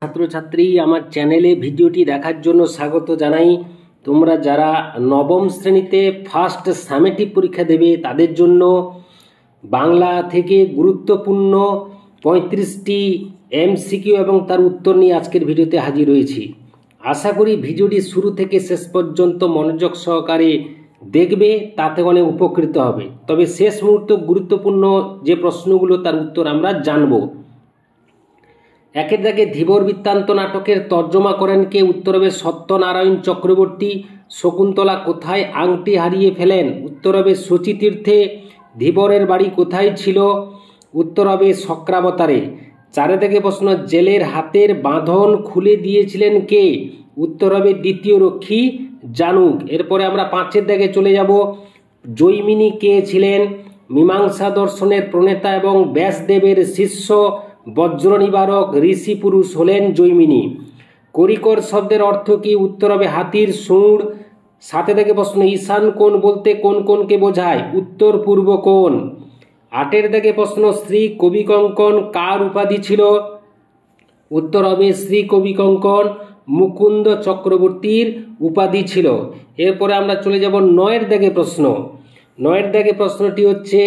ছাত্রছাত্রী আমার চ্যানেলে ভিডিওটি দেখার জন্য স্বাগত জানাই। তোমরা যারা নবম শ্রেণীতে ফার্স্ট সামেটিভ পরীক্ষা দেবে তাদের জন্য বাংলা থেকে গুরুত্বপূর্ণ 35টি এমসিকিউ এবং তার উত্তর নিয়ে আজকের ভিডিওতে হাজির হয়েছি। আশা করি ভিডিওটি শুরু থেকে শেষ পর্যন্ত মনোযোগ সহকারে দেখবে, তাতে অনেক উপকৃত হবে। তবে শেষ মুহূর্ত গুরুত্বপূর্ণ যে প্রশ্নগুলো তার উত্তর আমরা জানব। একের দাগে ধীবর বৃত্তান্ত নাটকের তর্জমা করেন কে? উত্তর হবে সত্যনারায়ণ চক্রবর্তী। শকুন্তলা কোথায় আংটি হারিয়ে ফেলেন? উত্তর হবে শচীতীর্থে। ধীবরের বাড়ি কোথায় ছিল? উত্তর হবে শক্রাবতারে। চারে থেকে প্রশ্ন, জেলের হাতের বাঁধন খুলে দিয়েছিলেন কে? উত্তর হবে দ্বিতীয় রক্ষী জানুক। এরপরে আমরা পাঁচের দাগে চলে যাব। জৈমিনী কে ছিলেন? মীমাংসা দর্শনের প্রণেতা এবং ব্যাসদেবের শিষ্য বজ্র নিবারক ঋষি পুরুষ হলেন জৈমিনী। করিকর শব্দের অর্থ কি? উত্তর হবে হাতির সুঁড়। সাথে থেকে প্রশ্ন, ঈশান কোণ বলতে কোন কোণকে বোঝায়? উত্তর পূর্ব কোণ। আটের থেকে প্রশ্ন, শ্রী কবিকঙ্কন কার উপাধি ছিল? উত্তর হবে শ্রী কবিকঙ্কন মুকুন্দ চক্রবর্তীর উপাধি ছিল। এরপরে আমরা চলে যাব নয়ের দাগে প্রশ্ন। নয়ের দাগে প্রশ্নটি হচ্ছে,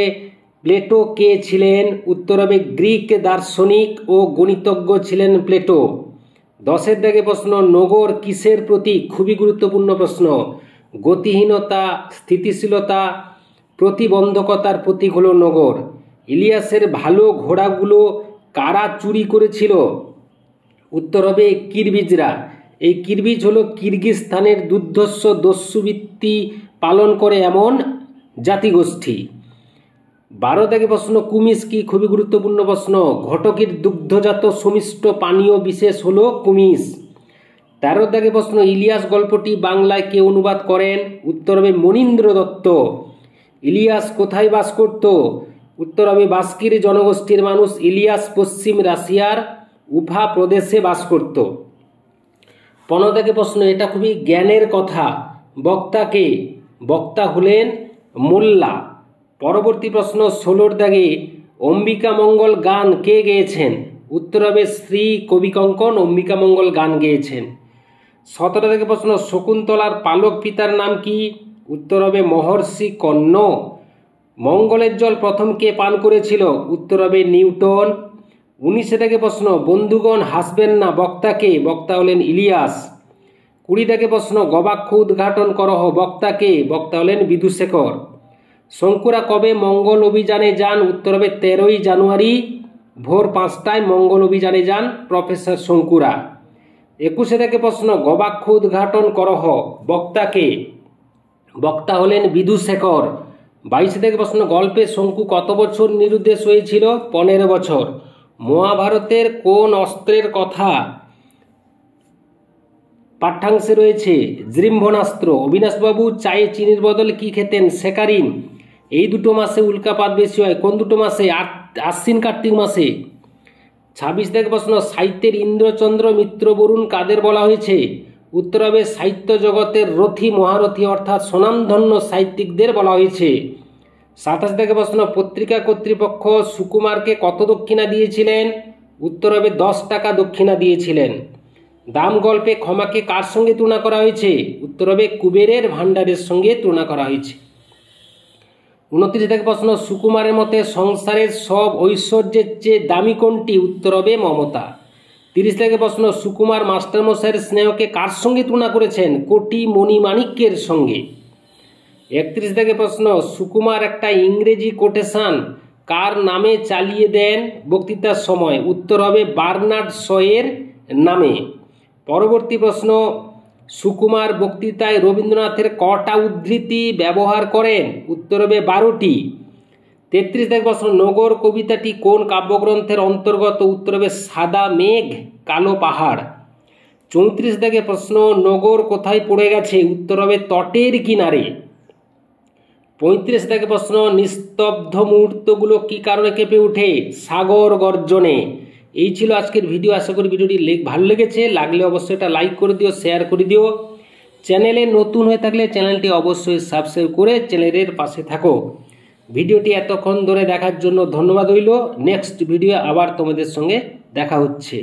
প্লেটো কে ছিলেন? উত্তর হবে গ্রিক দার্শনিক ও গণিতজ্ঞ ছিলেন প্লেটো। দশের দাগে প্রশ্ন, নগর কিসের প্রতীক? খুবই গুরুত্বপূর্ণ প্রশ্ন। গতিহীনতা, স্থিতিশীলতা, প্রতিবন্ধকতার প্রতীক হলো নগর। ইলিয়াসের ভালো ঘোড়াগুলো কারা চুরি করেছিল? উত্তর হবে কিরবিজরা। এই কিরবিজ হলো কিরগিজস্তানের দুর্ধর্ষ দস্যুবৃত্তি পালন করে এমন জাতিগোষ্ঠী। 12 দাগে প্রশ্ন, কুমিজ কি? খুবই গুরুত্বপূর্ণ প্রশ্ন। ঘটকের দুগ্ধজাত সুমিষ্ট পানীয় বিশেষ হলো কুমিজ। 13 দাগে প্রশ্ন, ইলিয়াস গল্পটি বাংলায় কে অনুবাদ করেন? উত্তর হবে মনীন্দ্র দত্ত। ইলিয়াস কোথায় বাস করত? উত্তর হবে বাস্কির জনগোষ্ঠীর মানুষ। ইলিয়াস পশ্চিম রাশিয়ার উফা প্রদেশে বাস করত। 15 দাগে প্রশ্ন, এটা খুবই জ্ঞানের কথা। বক্তা কে? বক্তা হলেন মোল্লা। পরবর্তী প্রশ্ন 16 দাগে, অম্বিকা মঙ্গল গান কে গেয়েছেন? উত্তর হবে শ্রী কবিকঙ্কন অম্বিকা মঙ্গল গান গেয়েছেন। 17 দাগে প্রশ্ন, শকুন্তলার পালক পিতার নাম কি? উত্তর হবে মহর্ষি কর্ণ। মঙ্গলের জল প্রথম কে পান করেছিল? উত্তর হবে নিউটন। 19 দাগে প্রশ্ন, বন্ধুগণ হাসবেন না, বক্তা কে? বক্তা হলেন ইলিয়াস। 20 দাগে প্রশ্ন, গবাক্ষ উদ্ঘাটন করহ, বক্তা কে? বক্তা হলেন বিদুশেখর। শঙ্কুরা কবে মঙ্গল অভিযানে যান? উত্তর হবে 13ই জানুয়ারি ভোর 5টায় মঙ্গল অভিযানে যান প্রফেসর শঙ্কুরা। 21 থেকে প্রশ্ন, গবাক্ষ উদ্ঘাটন করহ, বক্তা কে? বক্তা হলেন বিদুশেখর। 22 থেকে প্রশ্ন, গল্পে শঙ্কু কত বছর নিরুদ্দেশ হয়েছিল? 15 বছর। মহাভারতের কোন অস্ত্রের কথা পাঠ্যাংশে রয়েছে? জৃম্ভনাস্ত্র। অবিনাশবাবু চায়ে চিনির বদলে কি খেতেন? স্যাকারিন। এই দুটো মাসে উল্কাপাত বেশি হয় কোন দুটো মাসে? আশ্বিন কার্তিক মাসে। 26 থেকে প্রশ্ন, সাহিত্যের ইন্দ্রচন্দ্র মিত্র বরুণ কাদের বলা হয়েছে? উত্তর হবে সাহিত্য জগতের রথী মহারথী অর্থাৎ স্বনামধন্য সাহিত্যিকদের বলা হয়েছে। 27 থেকে প্রশ্ন, পত্রিকা কর্তৃপক্ষ সুকুমারকে কত দক্ষিণা দিয়েছিলেন? উত্তর হবে 10 টাকা দক্ষিণা দিয়েছিলেন। দাম গল্পে ক্ষমাকে কার সঙ্গে তুলনা করা হয়েছে? উত্তর হবে কুবেরের ভাণ্ডারের সঙ্গে তুলনা করা হয়েছে। 29 থেকে প্রশ্ন, সুকুমারের মতে সংসারের সব ঐশ্বর্যের চেয়ে দামি কোনটি? উত্তর হবে মমতা। 30 থেকে প্রশ্ন, সুকুমার মাস্টারমশাইয়ের স্নেহকে কার সঙ্গে তুলনা করেছেন? কোটি মণিমাণিক্যের সঙ্গে। 31 থেকে প্রশ্ন, সুকুমার একটা ইংরেজি কোটেশন কার নামে চালিয়ে দেন বক্তৃতার সময়? উত্তর হবে বার্নার্ড শয়ের নামে। পরবর্তী প্রশ্ন, সুকুমার বক্তৃতায় রবীন্দ্রনাথের কটা উদ্ধৃতি ব্যবহার করেন? উত্তর হবে 12টি। 33 থেকে প্রশ্ন, নগর কবিতাটি কোন কাব্যগ্রন্থের অন্তর্গত? উত্তর হবে সাদা মেঘ কালো পাহাড়। 34 থেকে প্রশ্ন, নগর কোথায় পড়ে গেছে? উত্তর হবে তটের কিনারে। 35 থেকে প্রশ্ন, নিস্তব্ধ মুহূর্তগুলো কি কারণে কেঁপে ওঠে? সাগর গর্জনে। এই ছিল আজকের ভিডিও। আশা করি ভিডিওটি ভালো লেগেছে। লাগলে অবশ্যই এটা লাইক করে দিও, শেয়ার করে দিও। চ্যানেলে নতুন হয়ে থাকলে চ্যানেলটি অবশ্যই সাবস্ক্রাইব করে চ্যানেলের পাশে থাকো। ভিডিওটি এতক্ষণ ধরে দেখার জন্য ধন্যবাদ রইল। নেক্সট ভিডিও আবার তোমাদের সঙ্গে দেখা হচ্ছে।